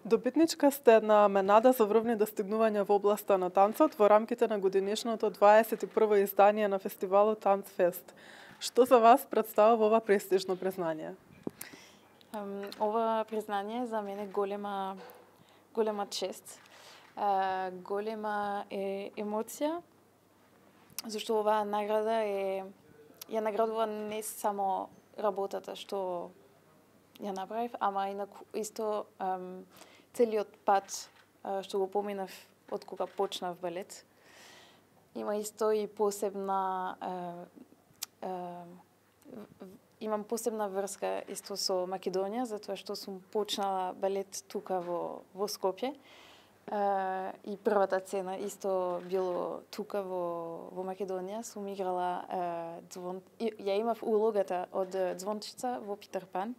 Добитничка сте на менада за врвни достигнувања во областа на танцот во рамките на годинешното 21 издание на фестивалот Танцфест. Што за вас представува ова престижно признание? Ова признание за мене голема чест, голема емоција, зашто оваа награда ја наградува не само работата што ја направив, ама исто целиот пат што го поминав од кога почнав балет. Има исто и имам посебна врска исто со Македонија, затоа што сум почнала балет тука во Скопје. И првата цена исто било тука во Македонија. Сум играла ја имав улогата од звончица во Питер Пан.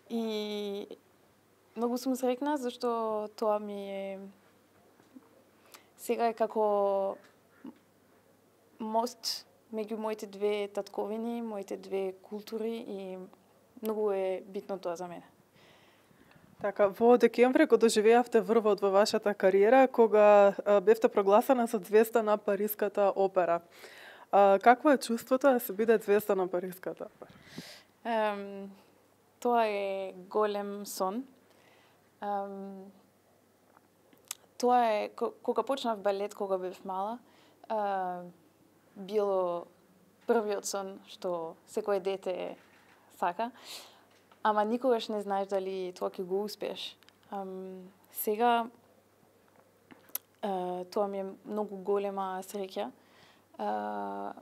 И многу сум среќна зашто тоа ми е сега како мост меѓу моите две татковини, моите две култури и многу е битно тоа за мене. Така, во декември го доживеавте врвот во вашата кариера кога бевте прогласена за звезда на Париската опера. Какво е чувството да се биде звезда на Париската опера? Тоа е голем сон. Тоа е кога почнав балет, кога бев мала, било првиот сон што секое дете сака, ама никогаш не знаеш дали тоа ќе го успееш. Сега тоа ми е многу голема среќа.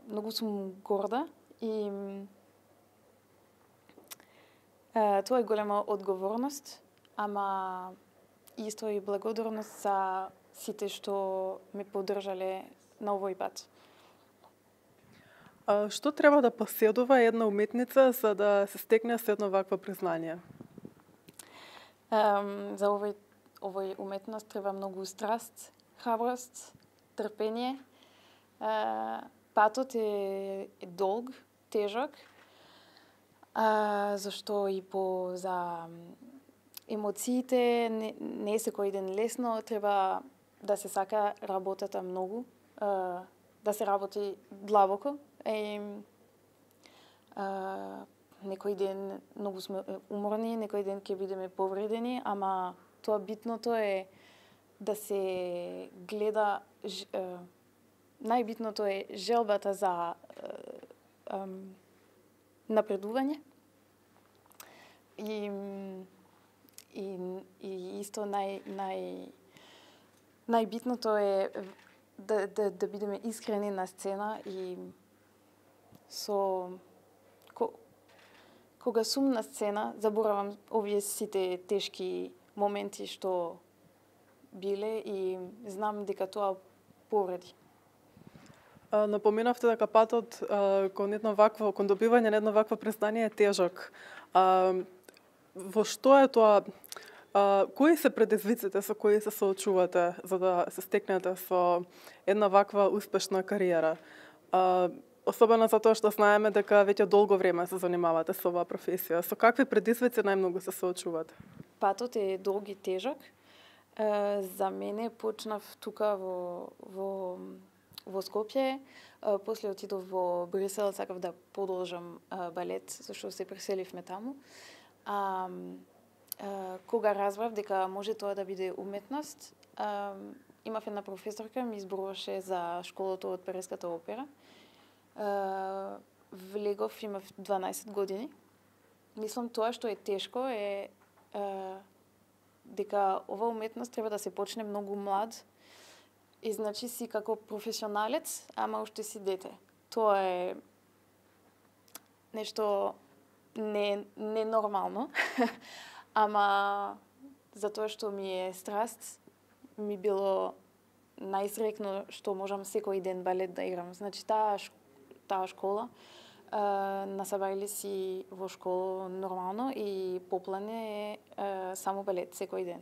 Многу сум горда и тоа е голема одговорност, ама исто и благодарност за сите што ме поддржале на овој пат. Што треба да поседува една уметница за да се стекне со едно вакво признание? За овој уметност треба многу страст, храброст, трпение. Патот е долг, тежок, зашто и за емоциите не е секој ден лесно, треба да се сака работата многу, да се работи длабоко. Некој ден многу сме уморни, некој ден ќе бидеме повредени, ама тоа битното е да се гледа, најбитното е желбата за напредување и исто најбитното е да бидеме искрени на сцена и кога сум на сцена заборавам овие сите тешки моменти што биле и знам дека тоа повреди. Напоменавте дека патот кон добивање на едно вакво признание е тежок. Во што е тоа? Кои се предизвиците со кои се соочувате за да се стекнете со една ваква успешна кариера? Особено затоа што знаеме дека веќе долго време се занимавате со оваа професија. Со какви предизвици најмногу се соочувате? Патот е долг и тежок. За мене почнав тука во Скопје, после отидов во Брисел, сакав да продолжам балет, зашто се преселивме таму. Кога разбрав дека може тоа да биде уметност, имав една професорка, ми изборуваше за школото од Париската опера. Влегов, имав 12 години. Мислам тоа што е тешко е дека ова уметност треба да се почне многу млад и значи си како професионалец, ама уште си дете. Тоа е нешто ненормално, ама затоа што ми е страст, ми било најсреќно што можам секој ден балет да играм. Значи таа школа насабајле си во школа нормално и поплане само балет секој ден.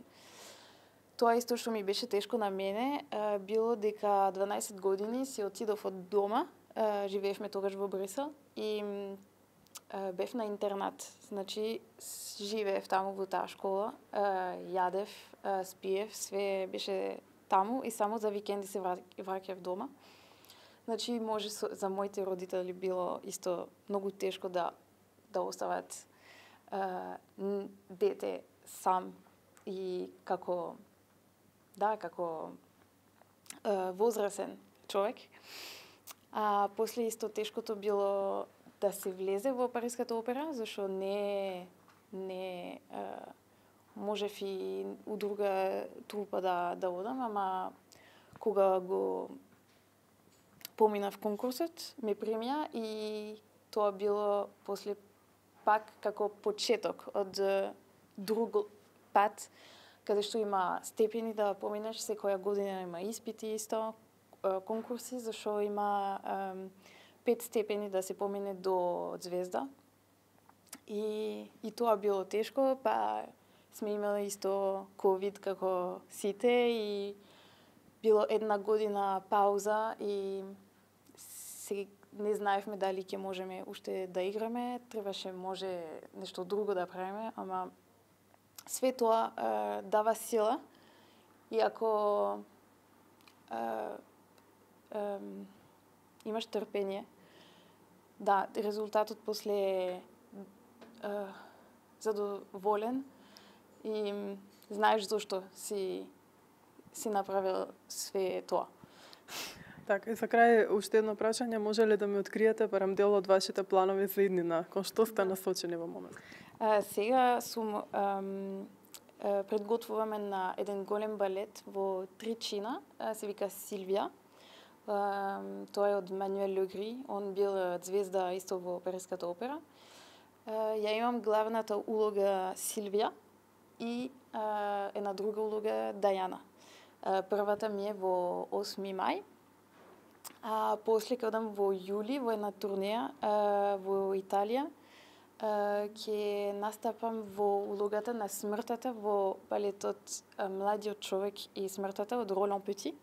Тоа исто што ми беше тешко на мене било дека 12 години си отидов од дома, живеевме тогаш во Брисел и бев на интернат. Значи, живеев таму во таа школа, јадев, спиев, све беше таму и само за викенди се враќав дома. Значи, може за моите родители било исто многу тешко да остават дете сам и како возрасен човек. А после исто тешкото било да се влезе во Париската опера, зашто не можев и у друга трупа да одам, ама кога го поминав конкурсот, ме примија и тоа било после пак како почеток од друг пат, каде што има степени да поминеш, секоја година има испити исто, конкурси, зашто има 5 степени да се помине до звезда. И тоа било тешко, па сме имали исто ковид како сите и било една година пауза и не знаевме дали ќе можеме уште да играме, требаше може нешто друго да правиме, ама све тоа дава сила и ако имаш трпение, да, резултатот после е задоволен и знаеш зошто си направил све тоа. Така, и за крај уште едно прашање, може ли да ми откриете барем дел од вашите планови за иднина? Кон што сте насочени во момент? Сега сум предготвуваме на еден голем балет во Тричина, се вика Силвија. Тоа е од Мануел Легри, он бил звезда исто во Париската опера. Ја имам главната улога Силвија и една друга улога Дајана. Првата ми е во 8 мај, а после ќе одам во јули во една турнеја во Италија. Ќе настапам во улогата на смртата во балетот Младиот човек и смртата од Ролан Пети.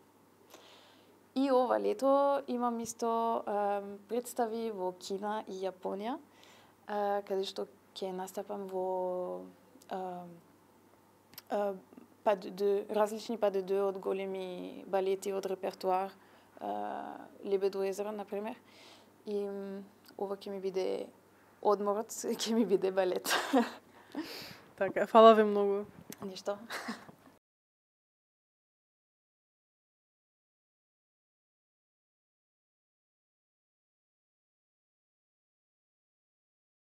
И ова лето имам исто представи во Кина и Јапонија, каде што ќе настапам во различни па де од големи балети од репертуар, Лебедо езеро, например. И ова ќе ми биде одморот, ќе ми биде балет. Така, фала ви многу. Ништо.